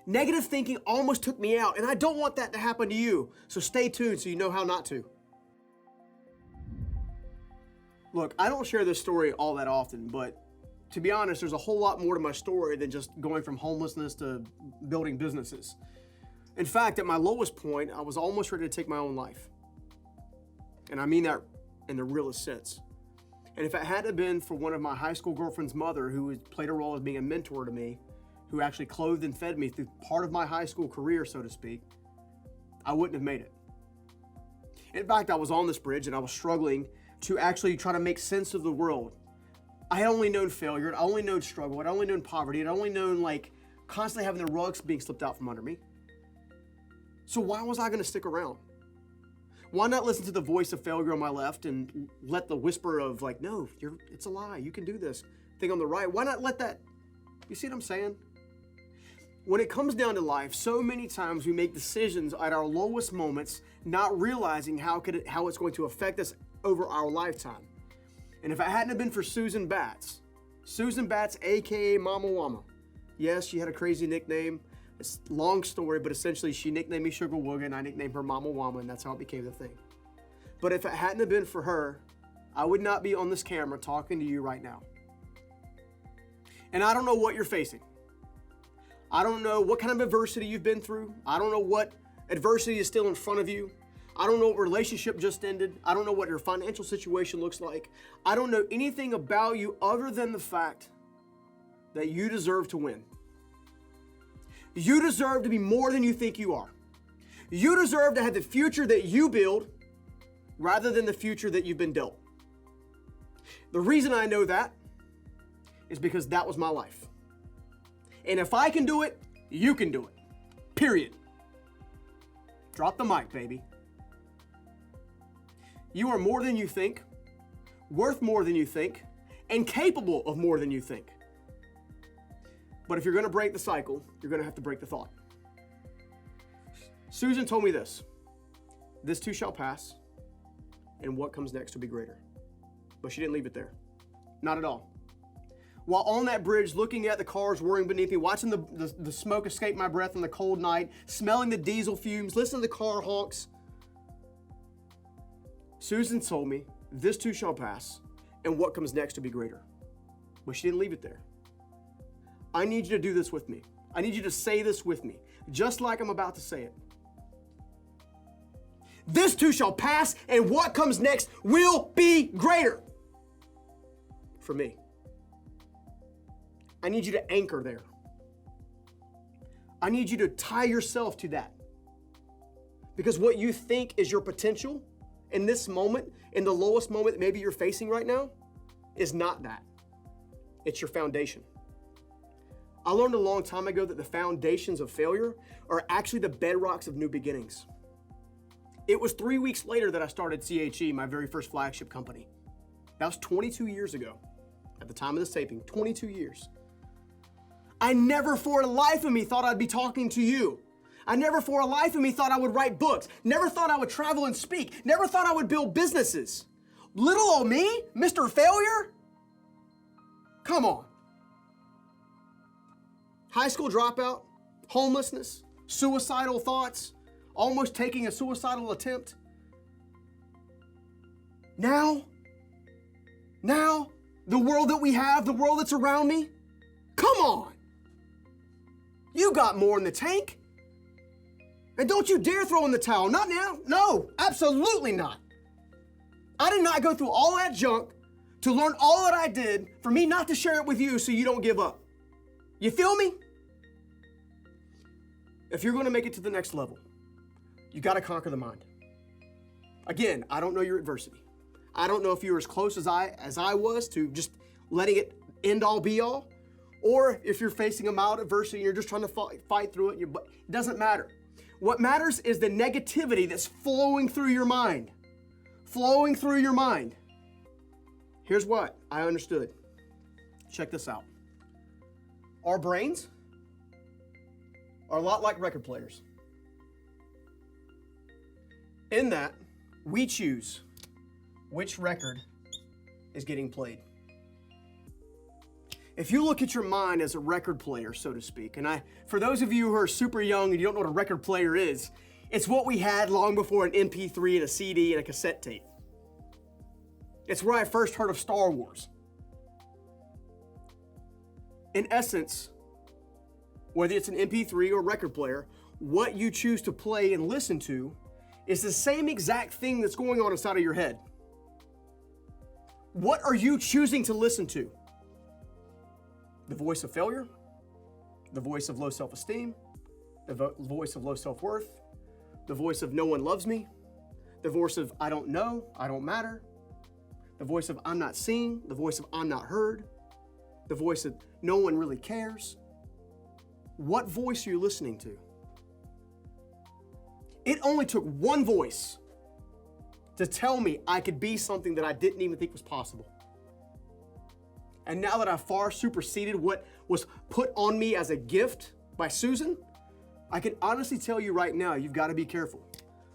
Negative thinking almost took me out, and I don't want that to happen to you. So stay tuned so you know how not to. Look, I don't share this story all that often, but to be honest, there's a whole lot more to my story than just going from homelessness to building businesses. In fact, at my lowest point, I was almost ready to take my own life. And I mean that in the realest sense. And if it hadn't been for one of my high school girlfriend's mother, who played a role as being a mentor to me, who actually clothed and fed me through part of my high school career, so to speak, I wouldn't have made it. In fact, I was on this bridge and I was struggling to actually try to make sense of the world. I had only known failure, I'd only known struggle, I'd only known poverty, I'd only known constantly having the rugs being slipped out from under me. So why was I gonna stick around? Why not listen to the voice of failure on my left and let the whisper of no, it's a lie, you can do this thing on the right? Why not let that, you see what I'm saying? When it comes down to life, so many times we make decisions at our lowest moments, not realizing how it's going to affect us over our lifetime. And if it hadn't have been for Susan Batts, aka Mama Wama, yes, she had a crazy nickname. It's a long story, but essentially she nicknamed me Sugar Wooga and I nicknamed her Mama Wama, and that's how it became the thing. But if it hadn't have been for her, I would not be on this camera talking to you right now. And I don't know what you're facing. I don't know what kind of adversity you've been through. I don't know what adversity is still in front of you. I don't know what relationship just ended. I don't know what your financial situation looks like. I don't know anything about you other than the fact that you deserve to win. You deserve to be more than you think you are. You deserve to have the future that you build rather than the future that you've been dealt. The reason I know that is because that was my life. And if I can do it, you can do it. Period. Drop the mic, baby. You are more than you think, worth more than you think, and capable of more than you think. But if you're going to break the cycle, you're going to have to break the thought. Susan told me this too shall pass, and what comes next will be greater. But she didn't leave it there. Not at all. While on that bridge, looking at the cars whirring beneath me, watching the smoke escape my breath on the cold night, smelling the diesel fumes, listening to the car honks, Susan told me, this too shall pass, and what comes next will be greater. But she didn't leave it there. I need you to do this with me. I need you to say this with me, just like I'm about to say it. This too shall pass, and what comes next will be greater. For me. I need you to anchor there. I need you to tie yourself to that. Because what you think is your potential in this moment, in the lowest moment that maybe you're facing right now, is not that. It's your foundation. I learned a long time ago that the foundations of failure are actually the bedrocks of new beginnings. It was 3 weeks later that I started CHE, my very first flagship company. That was 22 years ago. At the time of this taping, 22 years. I never for the life of me thought I'd be talking to you. I never for a life of me thought I would write books. Never thought I would travel and speak. Never thought I would build businesses. Little old me, Mr. Failure? Come on. High school dropout, homelessness, suicidal thoughts, almost taking a suicidal attempt. Now, the world that we have, the world that's around me, come on. You got more in the tank. And don't you dare throw in the towel. Not now. No, absolutely not. I did not go through all that junk to learn all that I did for me not to share it with you so you don't give up. You feel me? If you're going to make it to the next level, you got to conquer the mind. Again, I don't know your adversity. I don't know if you're as close as I was to just letting it end all be all, or if you're facing a mild adversity and you're just trying to fight through it. It doesn't matter. What matters is the negativity that's flowing through your mind. Flowing through your mind. Here's what I understood. Check this out. Our brains are a lot like record players. In that, we choose which record is getting played. If you look at your mind as a record player, so to speak, and for those of you who are super young and you don't know what a record player is, it's what we had long before an MP3 and a CD and a cassette tape. It's where I first heard of Star Wars. In essence, whether it's an MP3 or record player, what you choose to play and listen to is the same exact thing that's going on inside of your head. What are you choosing to listen to? The voice of failure? The voice of low self-esteem? The voice of low self-worth? The voice of no one loves me? The voice of I don't know, I don't matter? The voice of I'm not seen? The voice of I'm not heard? The voice of no one really cares? What voice are you listening to? It only took one voice to tell me I could be something that I didn't even think was possible. And now that I've far superseded what was put on me as a gift by Susan, I can honestly tell you right now, you've got to be careful.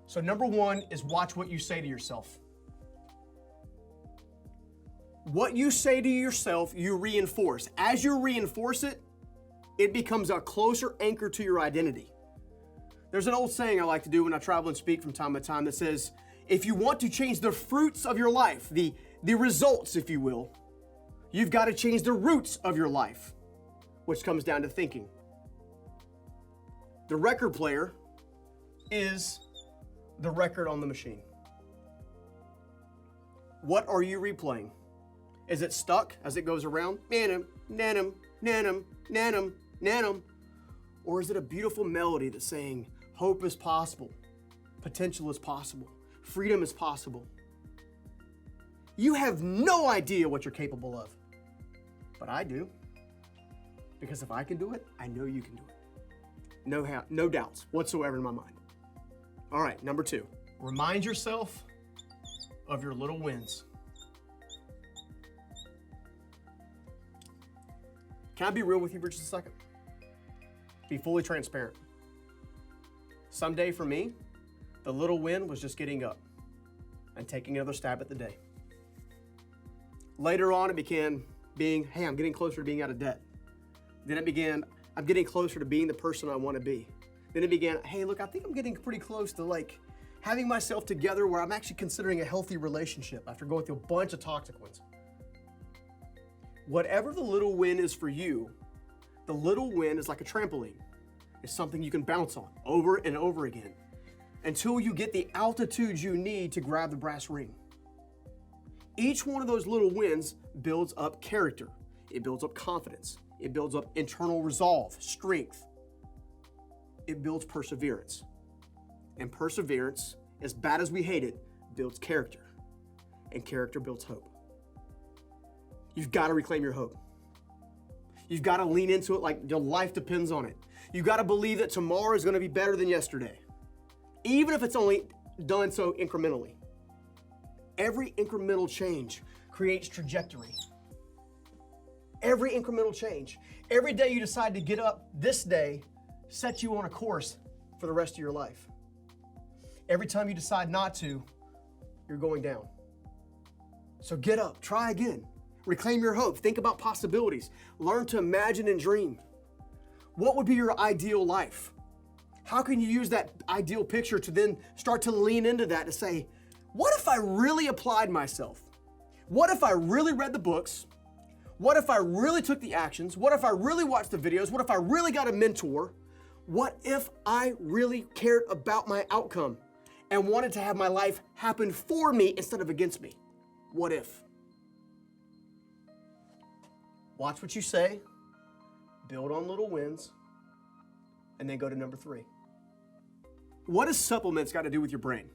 So number one is watch what you say to yourself. What you say to yourself, you reinforce. As you reinforce it, it becomes a closer anchor to your identity. There's an old saying I like to do when I travel and speak from time to time that says, if you want to change the fruits of your life, the results, if you will, you've got to change the roots of your life, which comes down to thinking. The record player is the record on the machine. What are you replaying? Is it stuck as it goes around? Nanum, nanum, nanum, nanum, nanum. Or is it a beautiful melody that's saying, hope is possible, potential is possible, freedom is possible? You have no idea what you're capable of. But I do. Because if I can do it, I know you can do it. No doubts whatsoever in my mind. All right, number two. Remind yourself of your little wins. Can I be real with you for just a second? Be fully transparent. Someday for me, the little win was just getting up and taking another stab at the day. Later on, it began being, hey, I'm getting closer to being out of debt. Then it began, I'm getting closer to being the person I want to be. Then it began, hey, look, I think I'm getting pretty close to having myself together where I'm actually considering a healthy relationship after going through a bunch of toxic ones. Whatever the little win is for you, the little win is like a trampoline. It's something you can bounce on over and over again until you get the altitude you need to grab the brass ring. Each one of those little wins builds up character. It builds up confidence. It builds up internal resolve, strength. It builds perseverance. And perseverance, as bad as we hate it, builds character. And character builds hope. You've got to reclaim your hope. You've got to lean into it like your life depends on it. You've got to believe that tomorrow is going to be better than yesterday, even if it's only done so incrementally. Every incremental change creates trajectory. Every incremental change. Every day you decide to get up this day sets you on a course for the rest of your life. Every time you decide not to, you're going down. So get up, try again. Reclaim your hope. Think about possibilities. Learn to imagine and dream. What would be your ideal life? How can you use that ideal picture to then start to lean into that to say, what if I really applied myself? What if I really read the books? What if I really took the actions? What if I really watched the videos? What if I really got a mentor? What if I really cared about my outcome and wanted to have my life happen for me instead of against me? What if? Watch what you say, build on little wins, and then go to number 3. What does supplements got to do with your brain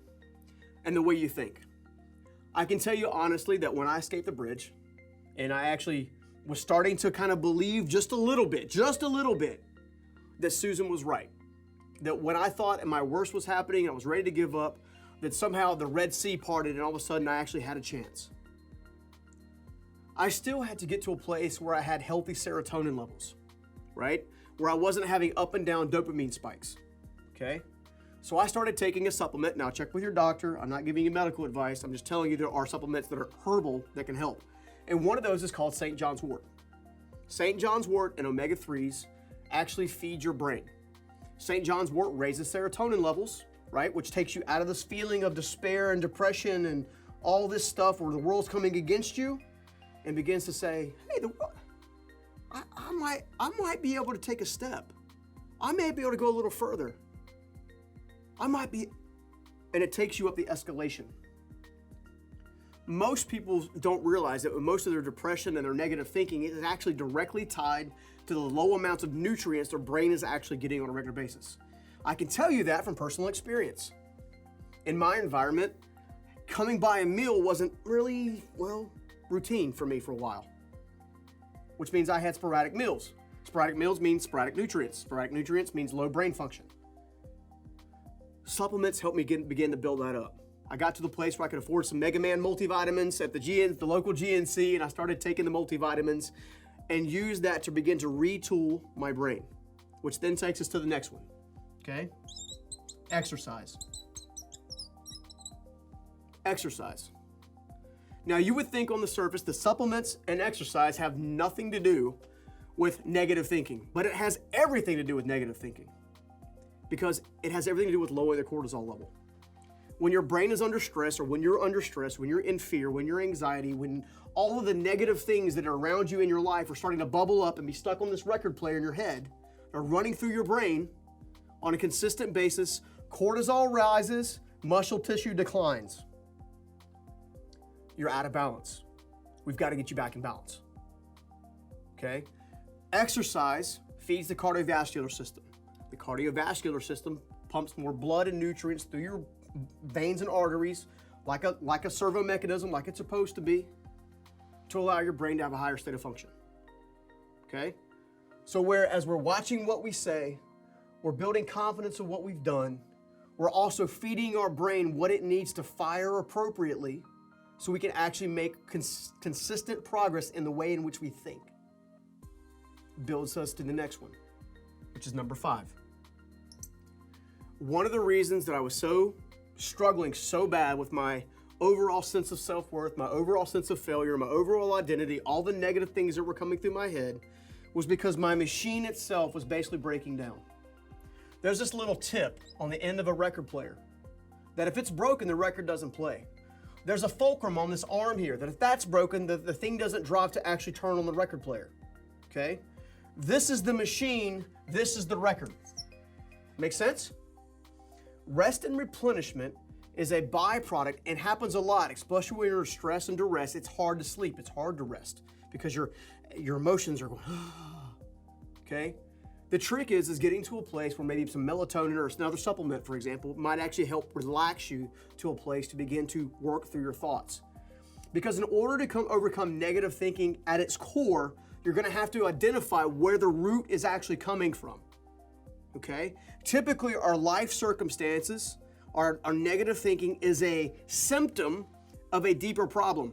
and the way you think? I can tell you honestly that when I escaped the bridge, and I actually was starting to kind of believe just a little bit, that Susan was right. That when I thought my worst was happening and I was ready to give up, that somehow the Red Sea parted and all of a sudden I actually had a chance. I still had to get to a place where I had healthy serotonin levels, right? Where I wasn't having up and down dopamine spikes, okay? So I started taking a supplement. Now check with your doctor. I'm not giving you medical advice. I'm just telling you there are supplements that are herbal that can help. And one of those is called St. John's wort. St. John's wort and omega-3s actually feed your brain. St. John's wort raises serotonin levels, right, which takes you out of this feeling of despair and depression and all this stuff where the world's coming against you, and begins to say, hey, I might be able to take a step. I may be able to go a little further. And it takes you up the escalation. Most people don't realize that most of their depression and their negative thinking is actually directly tied to the low amounts of nutrients their brain is actually getting on a regular basis. I can tell you that from personal experience. In my environment, coming by a meal wasn't really, routine for me for a while, which means I had sporadic meals. Sporadic meals means sporadic nutrients. Sporadic nutrients means low brain function. Supplements helped me begin to build that up. I got to the place where I could afford some Mega Man multivitamins at the local GNC, and I started taking the multivitamins and used that to begin to retool my brain, which then takes us to the next one, okay? Exercise. Exercise. Now, you would think on the surface the supplements and exercise have nothing to do with negative thinking, but it has everything to do with negative thinking because it has everything to do with lowering the cortisol level. When your brain is under stress, or when you're under stress, when you're in fear, when you're anxiety, when all of the negative things that are around you in your life are starting to bubble up and be stuck on this record player in your head, are running through your brain on a consistent basis, cortisol rises, muscle tissue declines. You're out of balance. We've got to get you back in balance. Okay? Exercise feeds the cardiovascular system. The cardiovascular system pumps more blood and nutrients through your veins and arteries like a servo mechanism, like it's supposed to be, to allow your brain to have a higher state of function. Okay? So whereas we're watching what we say, we're building confidence in what we've done, we're also feeding our brain what it needs to fire appropriately so we can actually make consistent progress in the way in which we think. Builds us to the next one, which is number 5. One of the reasons that I was struggling so bad with my overall sense of self-worth, my overall sense of failure, my overall identity, all the negative things that were coming through my head, was because my machine itself was basically breaking down. There's this little tip on the end of a record player that if it's broken, the record doesn't play. There's a fulcrum on this arm here that if that's broken, the thing doesn't drive to actually turn on the record player. Okay? This is the machine, this is the record. Make sense? Rest and replenishment is a byproduct and happens a lot, especially when you're in stress and duress. It's hard to sleep, it's hard to rest because your emotions are going, okay? The trick is getting to a place where maybe some melatonin or another supplement, for example, might actually help relax you to a place to begin to work through your thoughts. Because in order to overcome negative thinking at its core, you're gonna have to identify where the root is actually coming from. Okay? Typically, our life circumstances, our negative thinking is a symptom of a deeper problem.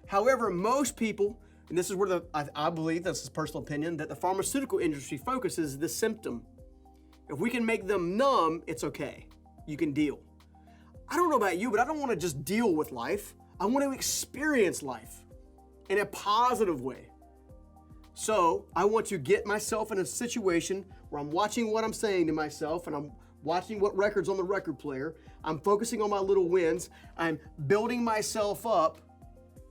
However, most people, and this is where I believe, this is personal opinion, that the pharmaceutical industry focuses the symptom. If we can make them numb, it's okay. You can deal. I don't know about you, but I don't want to just deal with life. I want to experience life in a positive way. So I want to get myself in a situation where I'm watching what I'm saying to myself and I'm watching what records on the record player. I'm focusing on my little wins. I'm building myself up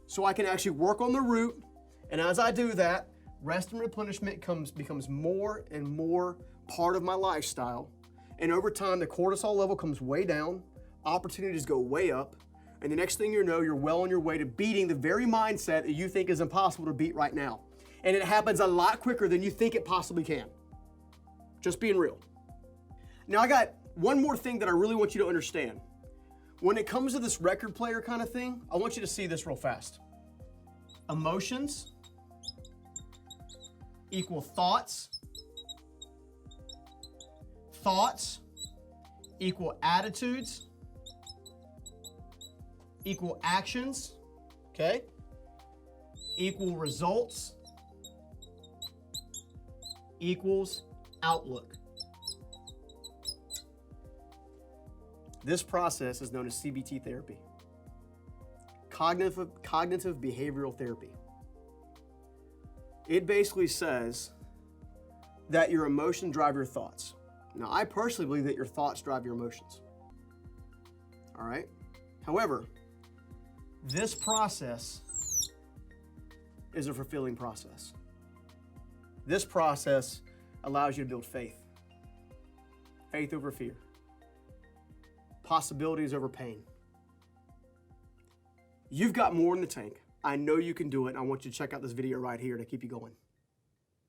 so I can actually work on the root. And as I do that, rest and replenishment becomes more and more part of my lifestyle. And over time, the cortisol level comes way down, opportunities go way up, and the next thing you know, you're well on your way to beating the very mindset that you think is impossible to beat right now. And it happens a lot quicker than you think it possibly can. Just being real. Now, I got one more thing that I really want you to understand. When it comes to this record player kind of thing, I want you to see this real fast. Emotions equal thoughts. Thoughts equal attitudes equal actions, okay? Equal results equals outlook. This process is known as CBT therapy, cognitive behavioral therapy. It basically says that your emotions drive your thoughts. Now, I personally believe that your thoughts drive your emotions. All right? However, this process is a fulfilling process. This process allows you to build faith. Faith over fear. Possibilities over pain. You've got more in the tank. I know you can do it. I want you to check out this video right here to keep you going.